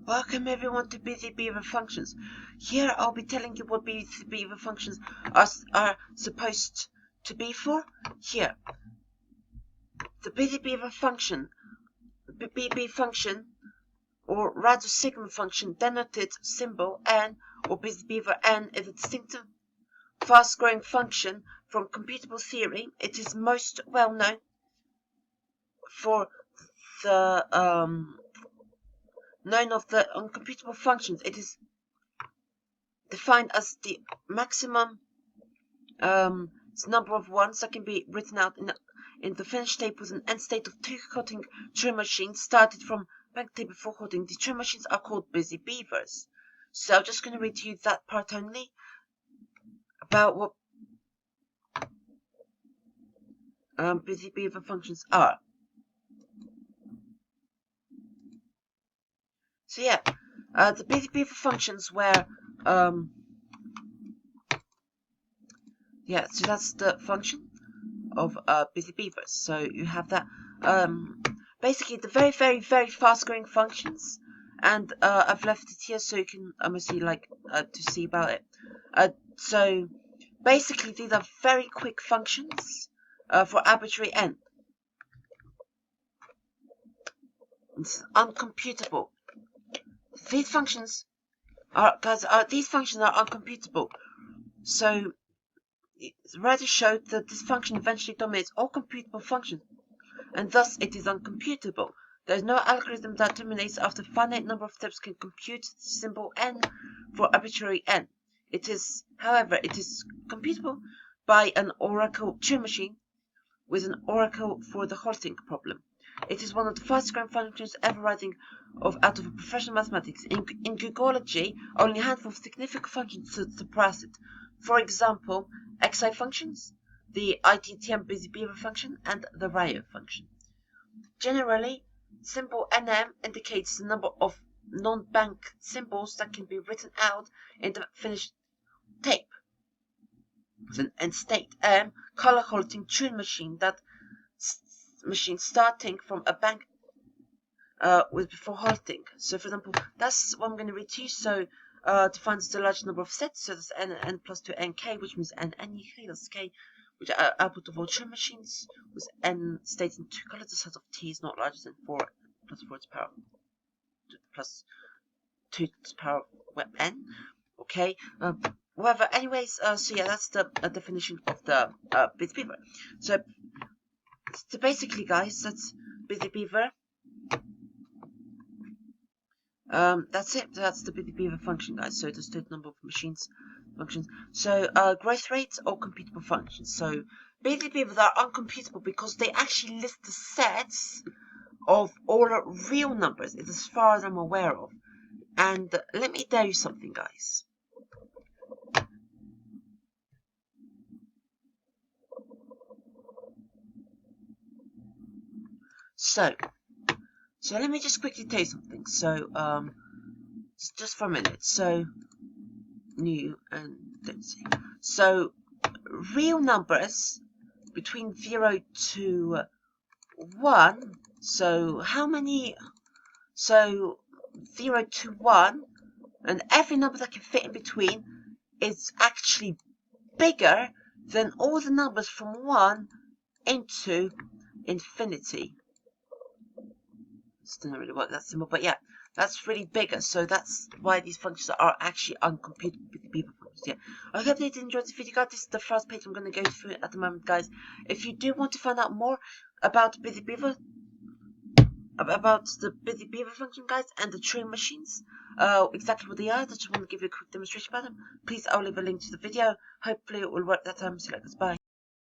Welcome everyone to Busy Beaver Functions. Here I'll be telling you what Busy Beaver Functions are supposed to be for. Here, the Busy Beaver function, BB function, or rather sigma function, denoted symbol n, or Busy Beaver n, is a distinctive, fast-growing function from computable theory. It is most well known for the known of the uncomputable functions. It is defined as the maximum number of ones that can be written out in the finished state with an end state of two cutting Turing machines started from bank tape before coding. The Turing machines are called Busy Beavers. So I'm just going to read to you that part only about what Busy Beaver functions are. So yeah, the Busy Beaver functions were so that's the function of Busy Beavers. So you have that basically the very fast growing functions, and I've left it here so you can obviously to see about it. So basically these are very quick functions for arbitrary n. It's uncomputable. These functions are uncomputable. So it's rather showed that this function eventually dominates all computable functions, and thus it is uncomputable. There is no algorithm that terminates after a finite number of steps can compute the symbol n for arbitrary n. However, it is computable by an oracle Turing machine with an oracle for the halting problem. It is one of the fastest growing functions ever rising out of professional mathematics. In Googology, only a handful of significant functions surpass it. For example, xi functions, the ITTM Busy Beaver function, and the Ryo function. Generally, symbol nm indicates the number of non-bank symbols that can be written out in the finished tape with an end state m color halting Turing machine starting from a bank with before halting. So for example, that's what I'm going to read to you. So defines the large number of sets, so that's n plus 2 nk, which means n k, that's k, which are output of all Turing machines, with n states in two colors. The set of t is not larger than 4 plus 4 to the power plus 2 to the power of n. Okay. However, anyways, so yeah, that's the definition of the Busy Beaver. So basically, guys, that's Busy Beaver. That's it. That's the Busy Beaver function, guys. So there's the number of functions. So growth rates or computable functions. So Busy Beavers are uncomputable because they actually list the sets of all real numbers, as far as I'm aware of. And let me tell you something, guys. So let me just quickly tell you something. So just for a minute. So new and let's see. So real numbers between 0 to 1. So how many? So 0 to 1, and every number that can fit in between is actually bigger than all the numbers from 1 into infinity. Still don't really work that symbol, but yeah, that's really bigger. So that's why these functions are actually uncomputable with the Beaver functions. Yeah, I hope they did enjoy this video, guys. This is the first page I'm going to go through at the moment, guys. If you do want to find out more about Busy Beaver, about the Busy Beaver function, guys, and the Turing machines, exactly what they are, I just want to give you a quick demonstration about them. Please, I'll leave a link to the video. Hopefully it will work that time. See you later, bye.